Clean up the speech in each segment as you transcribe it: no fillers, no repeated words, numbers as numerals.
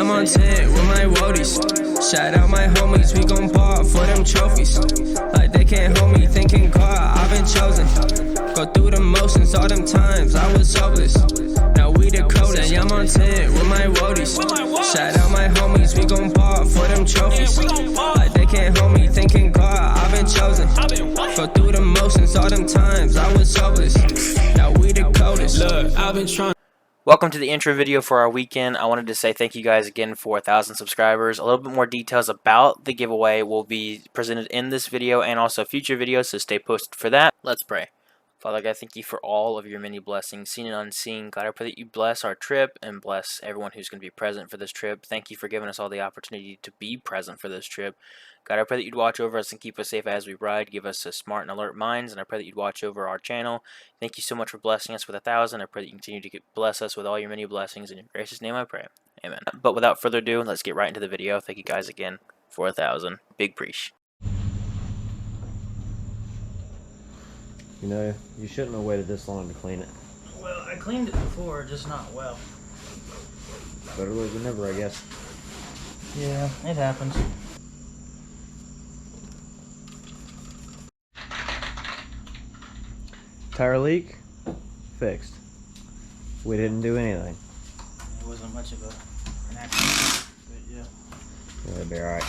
I'm on 10 with my woadies. Shout out my homies, we gon' ball for them trophies. Like they can't hold me, thinking God, I've been chosen. Go through the motions, all them times I was hopeless. Now we the coldest. I'm on 10 with my woadies. Shout out my homies, we gon' ball for them trophies. Like they can't hold me, thinking God, I've been chosen. Go through the motions, all them times I was hopeless. Now we the coldest. Look, I've been trying. Welcome to the intro video for our weekend. I wanted to say thank you guys again for 1,000 subscribers. A little bit more details about the giveaway will be presented in this video and also future videos, so stay posted for that. Let's pray. Father God, thank you for all of your many blessings, seen and unseen. God, I pray that you bless our trip and bless everyone who's going to be present for this trip. Thank you for giving us all the opportunity to be present for this trip. God, I pray that you'd watch over us and keep us safe as we ride. Give us a smart and alert minds, and I pray that you'd watch over our channel. Thank you so much for blessing us with 1,000. I pray that you continue to bless us with all your many blessings. In your gracious name I pray. Amen. But without further ado, let's get right into the video. Thank you guys again for 1,000. Big preach. You know, you shouldn't have waited this long to clean it. Well, I cleaned it before, just not well. Better late than never, I guess. Yeah, it happens. Tire leak? Fixed. We didn't do anything. It wasn't much of an accident, but yeah. It'll be alright.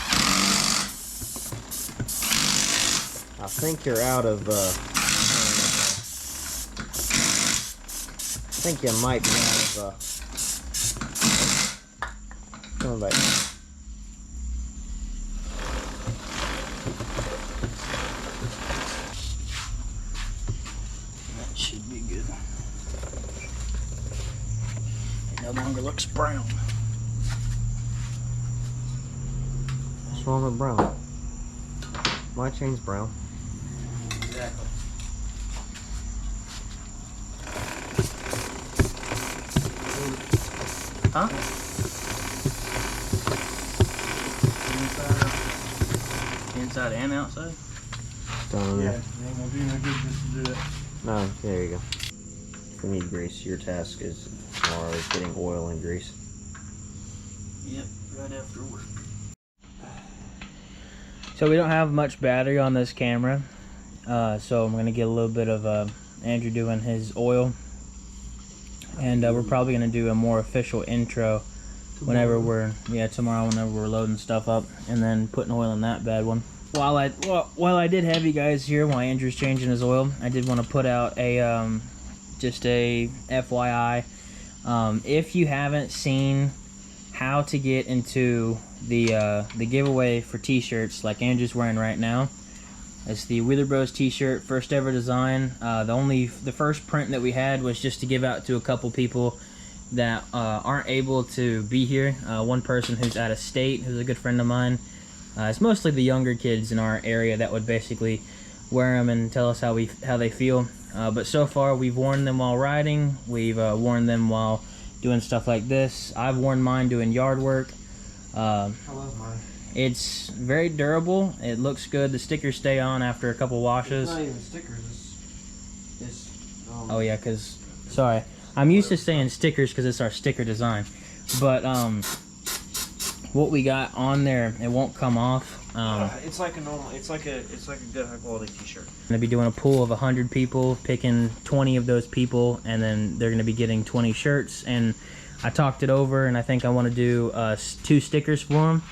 I think you're out of, I think you might be out of, come back. That should be good. It no longer looks brown. What's wrong with brown? My chain's brown. Exactly. Huh? Inside and outside? Done. Yeah, it ain't gonna do no good just to do that. No, there you go. If we need grease, your task is tomorrow is getting oil and grease. Yep, right after work. So we don't have much battery on this camera, so I'm going to get a little bit of Andrew doing his oil, and we're probably going to do a more official intro whenever tomorrow whenever we're loading stuff up and then putting oil in that bad one. While I did have you guys here while Andrew's changing his oil, I did want to put out a just a FYI. If you haven't seen how to get into the giveaway for t-shirts like Andrew's wearing right now, it's the Wheeler Bros t-shirt, first ever design. The first print that we had was just to give out to a couple people that aren't able to be here. One person who's out of state, who's a good friend of mine. It's mostly the younger kids in our area that would basically wear them and tell us how they feel. But so far we've worn them while riding. We've worn them while doing stuff like this. I've worn mine doing yard work. I love mine. It's very durable. It looks good. The stickers stay on after a couple washes. It's not even stickers. It's Oh yeah, because sorry, I'm used to saying stickers because it's our sticker design. But what we got on there, it won't come off. it's like a normal. It's like a good high quality t-shirt. I'm gonna be doing a pool of 100 people, picking 20 of those people, and then they're gonna be getting 20 shirts. And I talked it over, and I think I want to do 2 stickers for them.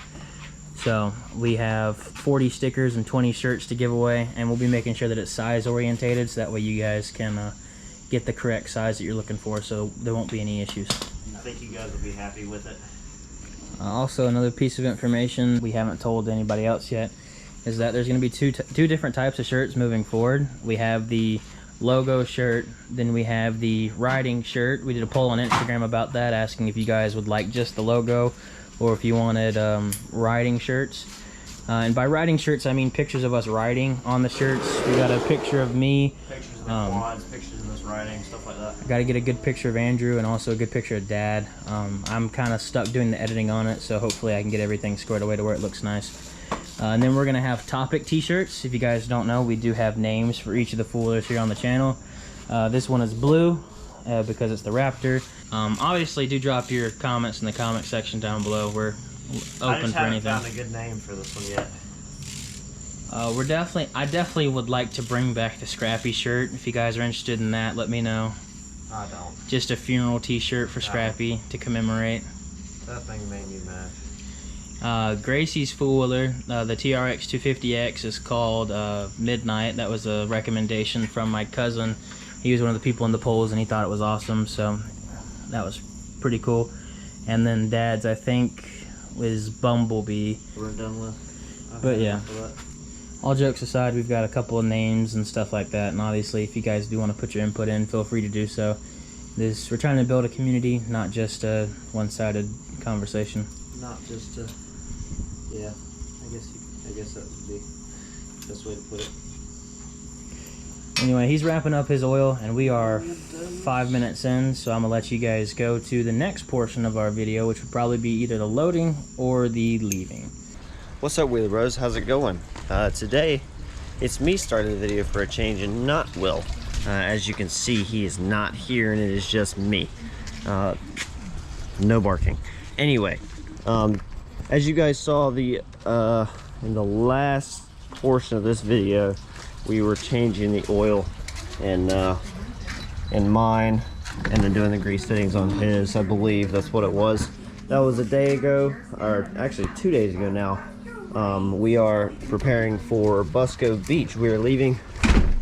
So we have 40 stickers and 20 shirts to give away, and we'll be making sure that it's size orientated, so that way you guys can get the correct size that you're looking for, so there won't be any issues. I think you guys will be happy with it. Also, another piece of information we haven't told anybody else yet is that there's going to be two different types of shirts moving forward. We have the logo shirt, then we have the riding shirt. We did a poll on Instagram about that, asking if you guys would like just the logo or if you wanted riding shirts. And by riding shirts, I mean pictures of us riding on the shirts. We got a picture of me. Pictures of the quads, pictures of us riding, stuff like that. I got to get a good picture of Andrew and also a good picture of Dad. I'm kind of stuck doing the editing on it, so hopefully I can get everything squared away to where it looks nice. And then we're going to have topic t-shirts. If you guys don't know, we do have names for each of the foolers here on the channel. This one is blue. because it's the Raptor. Obviously, do drop your comments in the comment section down below. We're open for anything. I just haven't found a good name for this one yet. I definitely would like to bring back the Scrappy shirt. If you guys are interested in that, let me know. I don't. Just a funeral t-shirt for Scrappy to commemorate. That thing made me mad. Gracie's four-wheeler, the TRX 250X, is called Midnight. That was a recommendation from my cousin. He was one of the people in the polls and he thought it was awesome, so that was pretty cool. And then Dad's, I think, was Bumblebee. We're done with. But yeah, all jokes aside, we've got a couple of names and stuff like that, and obviously if you guys do want to put your input in, feel free to do so. We're trying to build a community, not just a one-sided conversation. Not just a, yeah, I guess that would be the best way to put it. Anyway, he's wrapping up his oil, and we are 5 minutes in, so I'm gonna let you guys go to the next portion of our video, which would probably be either the loading or the leaving. What's up, Wheeler Bros? How's it going? Today, it's me starting the video for a change and not Will. As you can see, he is not here and it is just me. No barking. Anyway, as you guys saw in the last portion of this video, we were changing the oil in mine and then doing the grease fittings on his. I believe that's what it was. That was a day ago, or actually 2 days ago now. We are preparing for Busco Beach. We are leaving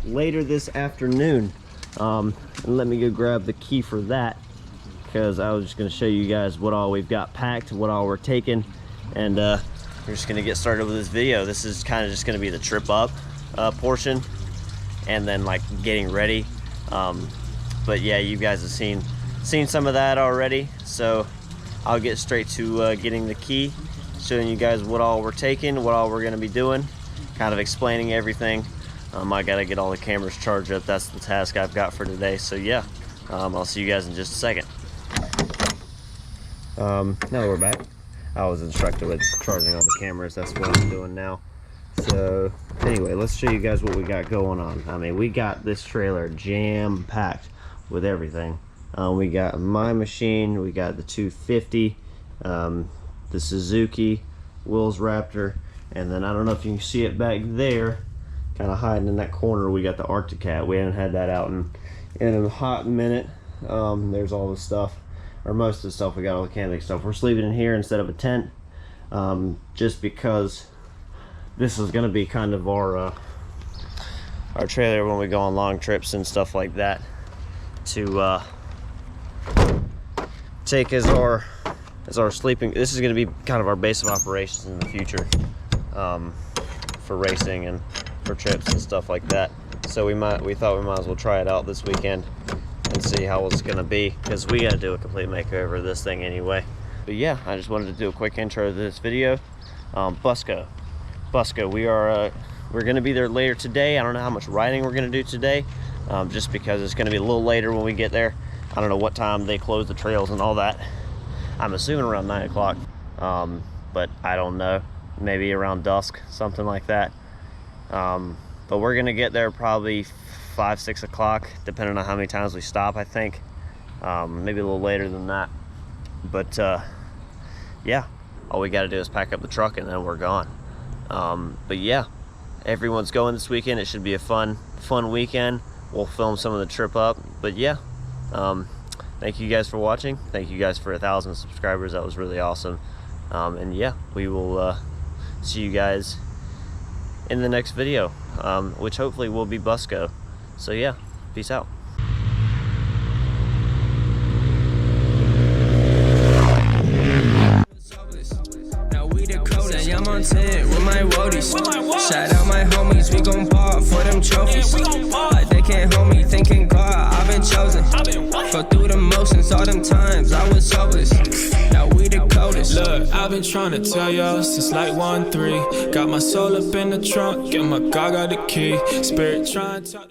later this afternoon. And let me go grab the key for that, because I was just going to show you guys what all we've got packed, what all we're taking, and we're just going to get started with this video. This is kind of just going to be the trip up portion, and then like getting ready. But yeah, you guys have seen some of that already, so I'll get straight to getting the key, showing you guys what all we're taking, what all we're going to be doing, kind of explaining everything. I gotta get all the cameras charged up. That's the task I've got for today. So yeah, I'll see you guys in just a second. Now that we're back, I was instructed with charging all the cameras. That's what I'm doing now. So anyway, let's show you guys what we got going on. I mean, we got this trailer jam-packed with everything. We got my machine, we got the 250, the Suzuki, Will's Raptor, and then I don't know if you can see it back there, kind of hiding in that corner, we got the Arctic Cat. We haven't had that out in a hot minute. There's all the stuff, or most of the stuff. We got all the camping stuff. We're sleeping in here instead of a tent, just because this is going to be kind of our trailer when we go on long trips and stuff like that, to take as our sleeping. This is going to be kind of our base of operations in the future, for racing and for trips and stuff like that. So we thought we might as well try it out this weekend and see how it's gonna be, because we gotta do a complete makeover of this thing anyway. But yeah, I just wanted to do a quick intro to this video. Busco, we're gonna be there later today. I don't know how much riding we're gonna do today, just because it's gonna be a little later when we get there. I don't know what time they close the trails and all that. I'm assuming around 9 o'clock, but I don't know, maybe around dusk, something like that. But we're gonna get there probably 5-6 o'clock, depending on how many times we stop, I think. Maybe a little later than that. But yeah, all we gotta do is pack up the truck and then we're gone. But yeah, everyone's going this weekend. It should be a fun weekend. We'll film some of the trip up. But yeah, thank you guys for watching. Thank you guys for 1,000 subscribers. That was really awesome. And yeah, we will see you guys in the next video, which hopefully will be Busco. So yeah, peace out. Now we the coldest. I'm on 10 with my woadies. Shout out my homies, we gon' ball for them trophies. Like they can't hold me, thinking God, I've been chosen. Go through the motions all them times, I was hopeless. Now we the coldest. Look, I've been trying to tell y'all since like 1-3. Got my soul up in the trunk, get my God got the key. Spirit trying to